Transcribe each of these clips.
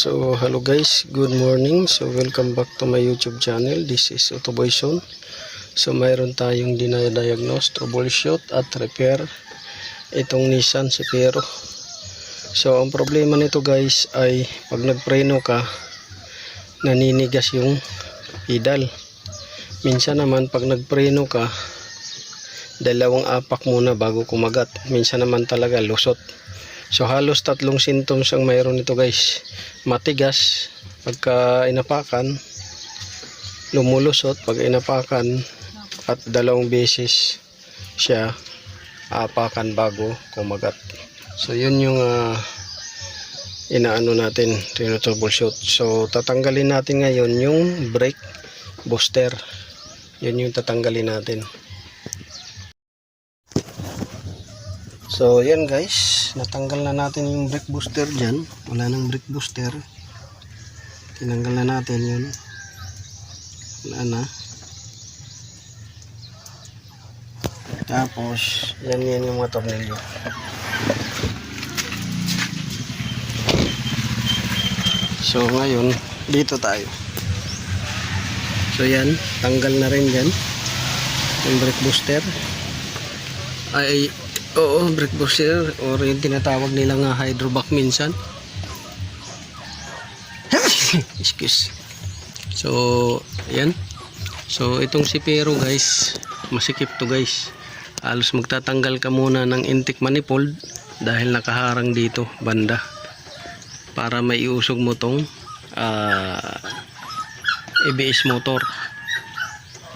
So hello guys, good morning. So welcome back to my YouTube channel. This is Autoboy Zone. So mayroon tayong dinadiagnose, troubleshoot at repair itong Nissan Sefiro. So ang problema nito guys ay pag nagpreno ka, naninigas yung pedal. Minsan naman pag nagpreno ka, dalawang apak muna bago kumagat. Minsan naman talaga lusot. So halos tatlong symptoms ang mayroon nito guys. Matigas pagka inapakan, lumulusot pag inapakan, at dalawang beses siya apakan bago kumagat. So yun yung inaano natin, troubleshoot. So tatanggalin natin ngayon yung brake booster. Yun yung tatanggalin natin. So yan guys, natanggal na natin yung brake booster dyan. Wala nang brake booster. Tinanggal na natin yun. Wala na. Tapos yan yung mga tornilyo. So ngayon dito tayo. So yan, tanggal na rin dyan yung brake booster. Oo, brake booster or yung tinatawag nilang hydrovac minsan. Excuse. So, yan. So, itong Sefiro guys, masikip to guys. Halos magtatanggal ka muna ng intake manifold dahil nakaharang dito banda para maiusog mo tong ABS motor.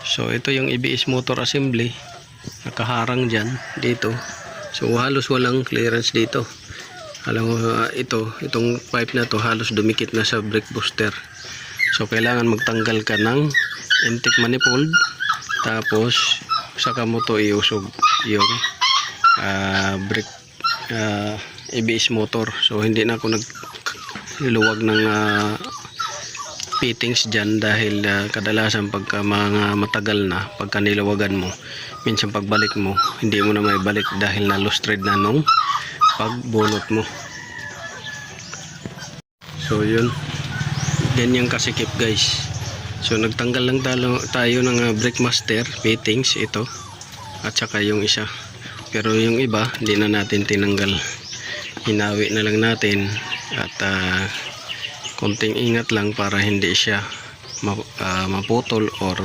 So, ito yung ABS motor assembly. Nakaharang dyan dito. So halos walang clearance dito. Alam mo itong pipe na to halos dumikit na sa brake booster. So kailangan magtanggal ka ng intake manifold, tapos saka mo to iusog yung brake ABS motor. So hindi na ako nagluwag ng fittings dyan dahil kadalasan pagka mga matagal na, pagka nilawagan mo, minsan pagbalik mo hindi mo na may balik dahil na lost thread na nung pagbunot mo. So yun, ganyan kasikip guys. So nagtanggal lang tayo ng brake master fittings, ito at saka yung isa, pero yung iba hindi na natin tinanggal. Hinawi na lang natin at konting ingat lang para hindi siya maputol or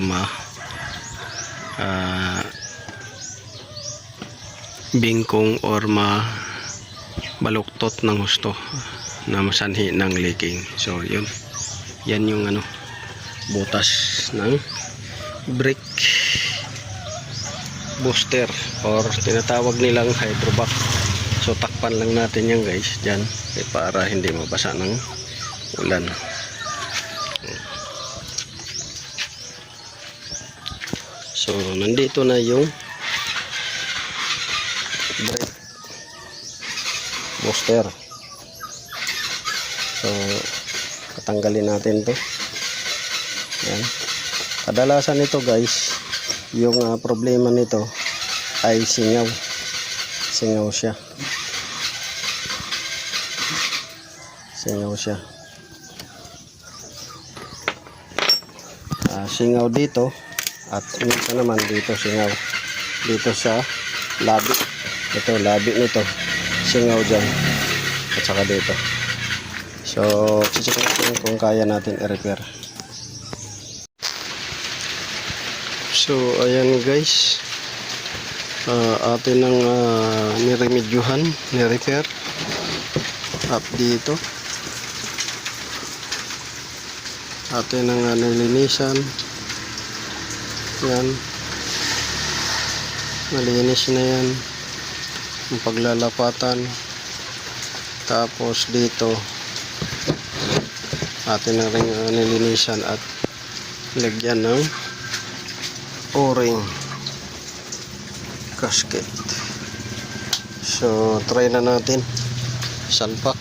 bingkong or baluktot ng husto na masanhi ng leaking. So yun, yan yung butas ng brake booster or tinatawag nilang hydrovac. So takpan lang natin yan guys dyan para hindi mabasa ng ulan. So nandito na yung brake booster. So katanggalin natin to. Yan. Kadalasan nito guys, yung problema nito ay singaw siya. Singaw dito at minsan naman dito singaw dito sa labi. Ito labi nito, singaw dyan at saka dito. So check natin kung kaya natin i-repair. So ayan guys, atin ang niremedyuhan, ni-repair up dito. Atin ang nilinisan. Yan, malinis na yan yung paglalapatan. Tapos dito atin na rin nilinisan at lagyan ng o-ring gasket. So try na natin salpak.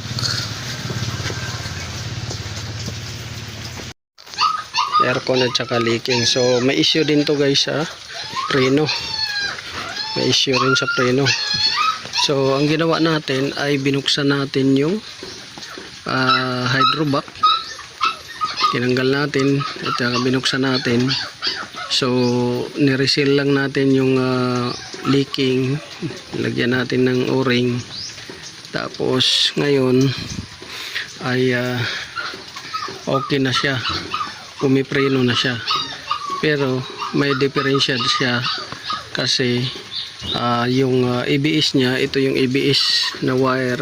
Aircon at saka leaking. So may issue din to guys sa preno. May issue rin sa preno. So ang ginawa natin ay binuksan natin yung hydrovac. Tinanggal natin at binuksan natin. So nireseal lang natin yung leaking, lagyan natin ng o-ring. Tapos ngayon ay okay na siya, pumipreno na siya, pero may diferensya siya kasi yung ABS niya, ito yung ABS na wire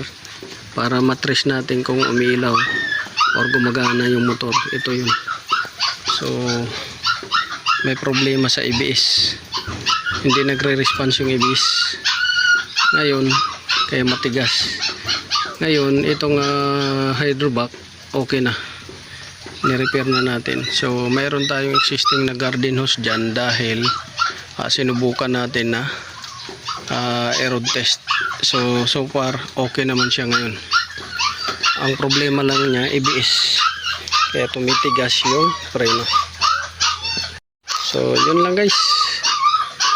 para matrace natin kung umiilaw or gumagana yung motor. Ito yun. So may problema sa ABS, hindi nagre-response yung ABS ngayon, kaya matigas. Ngayon itong hydrovac okay na, ni-repair na natin. So mayroon tayong existing na garden hose dyan dahil sinubukan natin na air test. So far okay naman siya ngayon. Ang problema lang niya ABS, kaya tumitigas yung preno. So yun lang guys,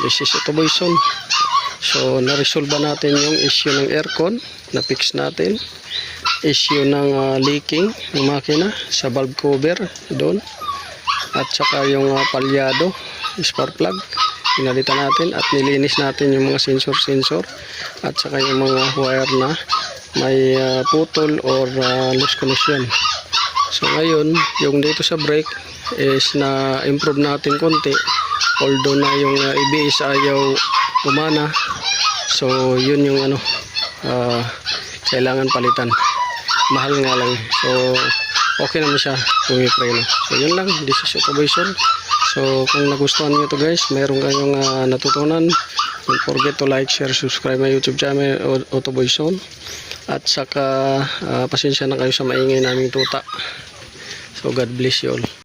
this is Otoboyson. So na-resolve natin yung issue ng aircon, na-fix natin issue ng leaking ng makina sa valve cover doon, at saka yung palyado, spark plug, pinalitan natin at nilinis natin yung mga sensor at saka yung mga wire na may putol or loose connection. So ngayon yung dito sa brake is na improve natin konti, although na yung ABS ayaw gumana. So yun yung kailangan palitan, mahal nga lang. So okay naman siya, pumipreno. So yun lang, this is Otoboyson. So kung nagustuhan niyo to guys, mayroon kayong natutunan, don't forget to like, share, subscribe my YouTube channel Otoboyson. At saka pasensya na kayo sa maingay naming tuta. So God bless you all.